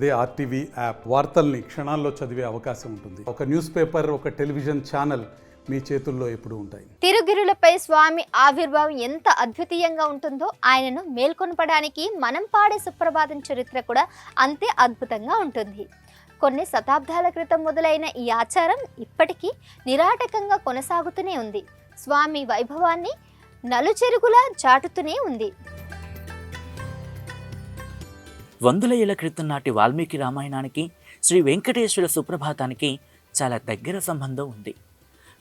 అదే RTV app వార్తల్ని క్షణాల్లో చదివే అవకాశం ఉంటుంది. ఒక న్యూస్ పేపర్, ఒక టెలివిజన్ ఛానల్ మీ చేతుల్లో ఎప్పుడూ ఉంటాయి. తిరుగిరులపై స్వామి ఆవిర్భావం ఎంత అద్వితీయంగా ఉంటుందో ఆయనను మేల్కొనపడానికి మనం పాడే సుప్రభాతం చరిత్ర కూడా అంతే అద్భుతంగా ఉంటుంది. కొన్ని శతాబ్దాల క్రితం మొదలైన ఈ ఆచారం ఇప్పటికీ నిరాటకంగా కొనసాగుతూనే ఉంది. స్వామి వైభవాన్ని నలుచెరుగులా చాటుతూనే ఉంది. వందల ఏళ్ల క్రితం నాటి వాల్మీకి రామాయణానికి శ్రీ వెంకటేశ్వర సుప్రభాతానికి చాలా దగ్గర సంబంధం ఉంది.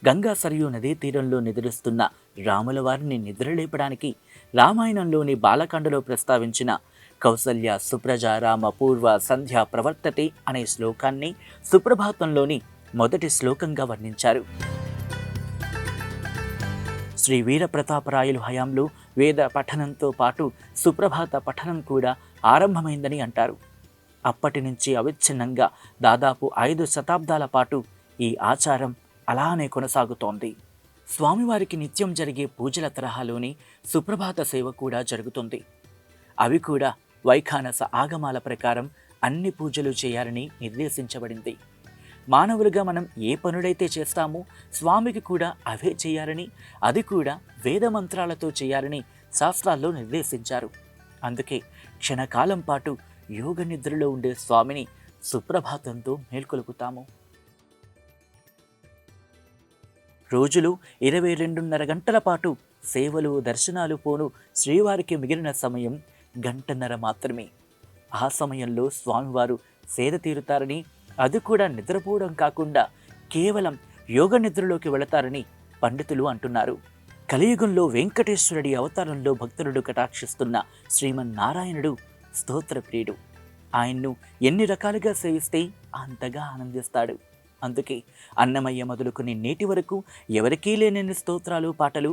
గంగా సరయూ నదీ తీరంలో నిద్రిస్తున్న రాముల వారిని నిద్రలేపడానికి రామాయణంలోని బాలకాండలో ప్రస్తావించిన కౌసల్య సుప్రజ రామ పూర్వ సంధ్య ప్రవర్తతే అనే శ్లోకాన్ని సుప్రభాతంలోని మొదటి శ్లోకంగా వర్ణించారు. శ్రీ వీరప్రతాపరాయలు హయాంలో వేద పఠనంతో పాటు సుప్రభాత పఠనం కూడా ఆరంభమైందని అంటారు. అప్పటి నుంచి అవిచ్ఛిన్నంగా దాదాపు 5 శతాబ్దాల పాటు ఈ ఆచారం అలానే కొనసాగుతోంది. స్వామివారికి నిత్యం జరిగే పూజల తరహాలోని సుప్రభాత సేవ కూడా జరుగుతుంది. అవి కూడా వైఖానస ఆగమాల ప్రకారం అన్ని పూజలు చేయాలని నిర్దేశించబడింది. మానవులుగా మనం ఏ పనుడైతే చేస్తామో స్వామికి కూడా అవే చేయాలని, అది కూడా వేదమంత్రాలతో చేయాలని శాస్త్రాల్లో నిర్దేశించారు. అందుకే క్షణకాలం పాటు యోగ నిద్రలో ఉండే స్వామిని సుప్రభాతంతో మేల్కొలుపుతాము. రోజులు 22.5 గంటల పాటు సేవలు దర్శనాలు పోను శ్రీవారికి మిగిలిన సమయం 1.5 గంట మాత్రమే. ఆ సమయంలో స్వామివారు సేద తీరుతారని, అది కూడా నిద్రపోవడం కాకుండా కేవలం యోగ నిద్రలోకి వెళతారని పండితులు అంటున్నారు. కలియుగంలో వెంకటేశ్వరుడి అవతారంలో భక్తులను కటాక్షిస్తున్న శ్రీమన్నారాయణుడు స్తోత్రప్రియుడు. ఆయన్ను ఎన్ని రకాలుగా సేవిస్తే అంతగా ఆనందిస్తాడు. అందుకే అన్నమయ్య మొదలుకొని నేటి వరకు ఎవరికీ లేనన్ని స్తోత్రాలు, పాటలు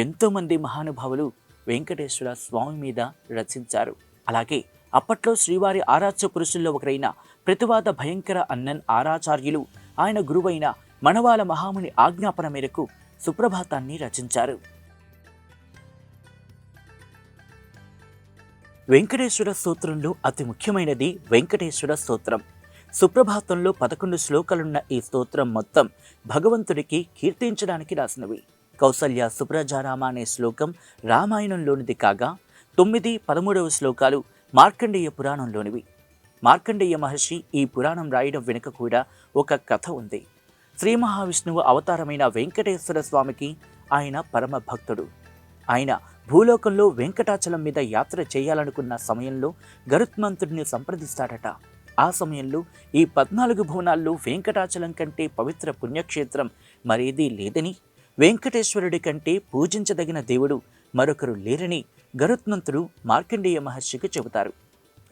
ఎంతోమంది మహానుభావులు వెంకటేశ్వర స్వామి మీద రచించారు. అలాగే అప్పట్లో శ్రీవారి ఆరాధ్య పురుషుల్లో ఒకరైన ప్రతివాద భయంకర అన్నన్ ఆరాచార్యులు ఆయన గురువైన మనవాల మహాముని ఆజ్ఞాపన మేరకు సుప్రభాతాన్ని రచించారు. వెంకటేశ్వర స్తోత్రంలో అతి ముఖ్యమైనది వెంకటేశ్వర స్తోత్రం. సుప్రభాతంలో 11 శ్లోకాలున్న ఈ స్తోత్రం మొత్తం భగవంతుడికి కీర్తించడానికి రాసినవి. కౌసల్య సుప్రజారామ అనే శ్లోకం రామాయణంలోనిది కాగా 9, 13వ శ్లోకాలు మార్కండేయ పురాణంలోనివి. మార్కండేయ మహర్షి ఈ పురాణం రాయడం వెనుక కూడా ఒక కథ ఉంది. శ్రీ మహావిష్ణువు అవతారమైన వెంకటేశ్వర స్వామికి ఆయన పరమ భక్తుడు. ఆయన భూలోకంలో వెంకటాచలం మీద యాత్ర చేయాలనుకున్న సమయంలో గరుత్మంతుడిని సంప్రదిస్తాడట. ఆ సమయంలో ఈ 14 భువనాల్లో వెంకటాచలం కంటే పవిత్ర పుణ్యక్షేత్రం మరేదీ లేదని, వెంకటేశ్వరుడి కంటే పూజించదగిన దేవుడు మరొకరు లేరని గరుత్మంతుడు మార్కండేయ మహర్షికి చెబుతారు.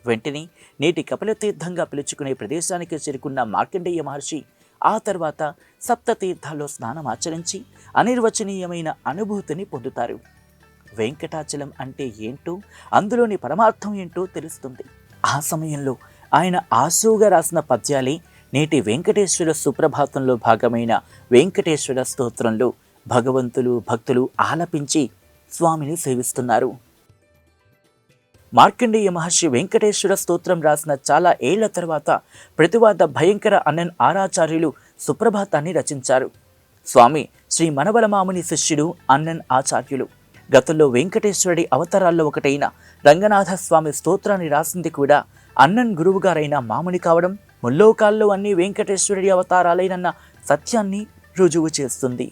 వెంటనే నేటి కపిలతీర్థంగా పిలుచుకునే ప్రదేశానికి చేరుకున్న మార్కండేయ మహర్షి ఆ తర్వాత 7 తీర్థాల్లో స్నానం ఆచరించి అనిర్వచనీయమైన అనుభూతిని పొందుతారు. వెంకటాచలం అంటే ఏంటో, అందులోని పరమార్థం ఏంటో తెలుస్తుంది. ఆ సమయంలో ఆయన ఆశువుగా రాసిన పద్యాలే నేటి వెంకటేశ్వర సుప్రభాతంలో భాగమైన వెంకటేశ్వర స్తోత్రంలో భక్తులు ఆలపించి స్వామిని సేవిస్తున్నారు. మార్కండేయ మహర్షి వెంకటేశ్వర స్తోత్రం రాసిన చాలా ఏళ్ల తర్వాత ప్రతివాద భయంకర అన్నన్ ఆరాచార్యులు సుప్రభాతాన్ని రచించారు. స్వామి శ్రీ మనవలమాముని శిష్యుడు అన్నన్ ఆచార్యులు. గతంలో వెంకటేశ్వరుడి అవతారాల్లో ఒకటైన రంగనాథ స్వామి స్తోత్రాన్ని రాసింది కూడా అన్నన్ గురువుగారైన మాముని కావడం ముల్లోకాల్లో అన్ని వెంకటేశ్వరుడి అవతారాలైనన్న సత్యాన్ని రుజువు చేస్తుంది.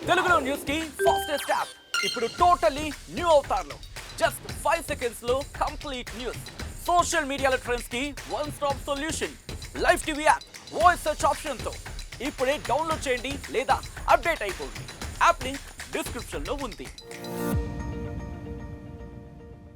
తెలుగులో న్యూస్ కి ఫాస్టెస్ట్ యాప్ ఇప్పుడు టోటల్లీ న్యూ అవతార్లో జస్ట్ 5 seconds లో కంప్లీట్ న్యూస్. సోషల్ మీడియాలో ట్రెండ్స్ కి one stop solution. Live TV app voice search option తో ఇప్పుడే డౌన్లోడ్ చేయండి లేదా అప్డేట్ అయిపోండి. యాప్ లింక్ డిస్క్రిప్షన్ లో ఉంది.